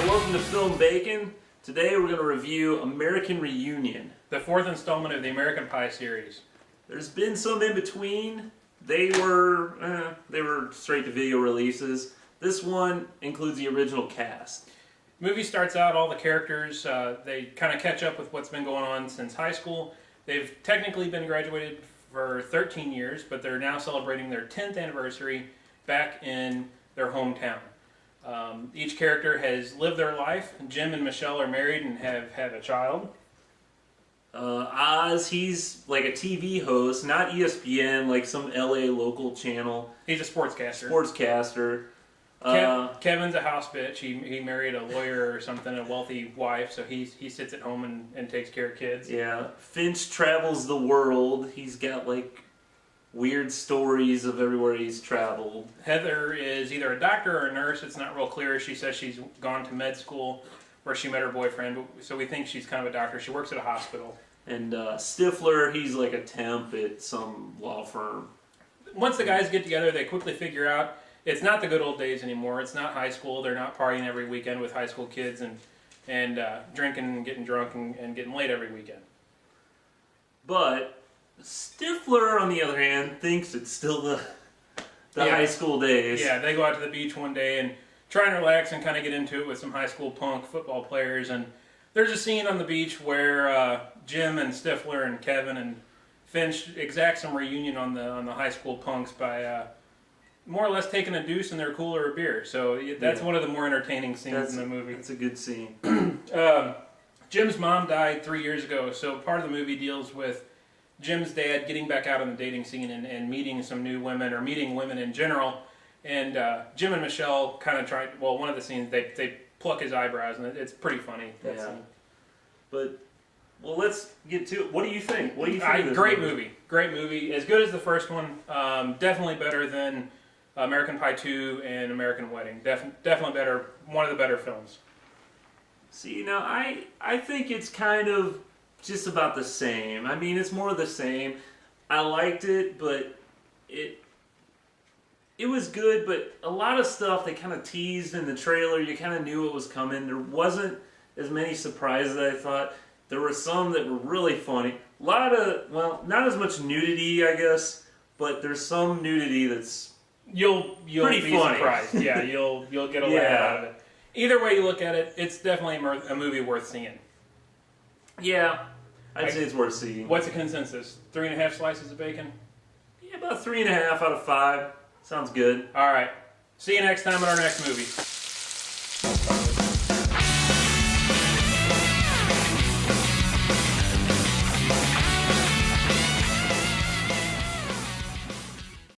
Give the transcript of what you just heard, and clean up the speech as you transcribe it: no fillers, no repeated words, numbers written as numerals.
Welcome to Film Bacon. Today we're going to review American Reunion. The fourth installment of the American Pie series. There's been some in between. They were straight to video releases. This one includes the original cast. Movie starts out, all the characters, they kind of catch up with what's been going on since high school. They've technically been graduated for 13 years, but they're now celebrating their 10th anniversary back in their hometown. Each character has lived their life. Jim and Michelle are married and have had a child. Oz, he's like a TV host, not ESPN, like some LA local channel. He's a sportscaster. Kevin's a house bitch. He married a lawyer or something, a wealthy wife, so he sits at home and takes care of kids. Yeah. Finch travels the world. He's got like weird stories of everywhere he's traveled. Heather is either a doctor or a nurse. It's not real clear. She says she's gone to med school where she met her boyfriend, so we think she's kind of a doctor. She works at a hospital. And Stifler, he's like a temp at some law firm. Once the guys get together, they quickly figure out it's not the good old days anymore. It's not high school. They're not partying every weekend with high school kids and drinking and getting drunk and getting late every weekend. But Stifler, on the other hand, thinks it's still the high school days. Yeah, they go out to the beach one day and try and relax and kind of get into it with some high school punk football players. And there's a scene on the beach where Jim and Stifler and Kevin and Finch exact some reunion on the high school punks by more or less taking a deuce in their cooler of beer. So that's one of the more entertaining scenes in the movie. It's a good scene. Jim's mom died 3 years ago, so part of the movie deals with Jim's dad getting back out on the dating scene and meeting some new women, or meeting women in general. And Jim and Michelle kind of try. Well, one of the scenes they pluck his eyebrows, and it's pretty funny. That scene. But let's get to it. What do you think? What do you think? Of this Great movie. Great movie. As good as the first one. Definitely better than American Pie 2 and American Wedding. Definitely better. One of the better films. See, now I think it's kind of just about the same. I mean, it's more of the same. I liked it, but it was good, but a lot of stuff they kind of teased in the trailer. You kind of knew it was coming. There wasn't as many surprises as I thought. There were some that were really funny. A lot of, well, not as much nudity, I guess, but there's some nudity that's you'll pretty be funny. Surprised. Yeah, you'll get a laugh out of it. Either way you look at it, it's definitely a movie worth seeing. Yeah, I'd say it's worth seeing. What's the consensus? 3.5 slices of bacon? Yeah, about 3.5 out of 5. Sounds good. All right. See you next time at our next movie.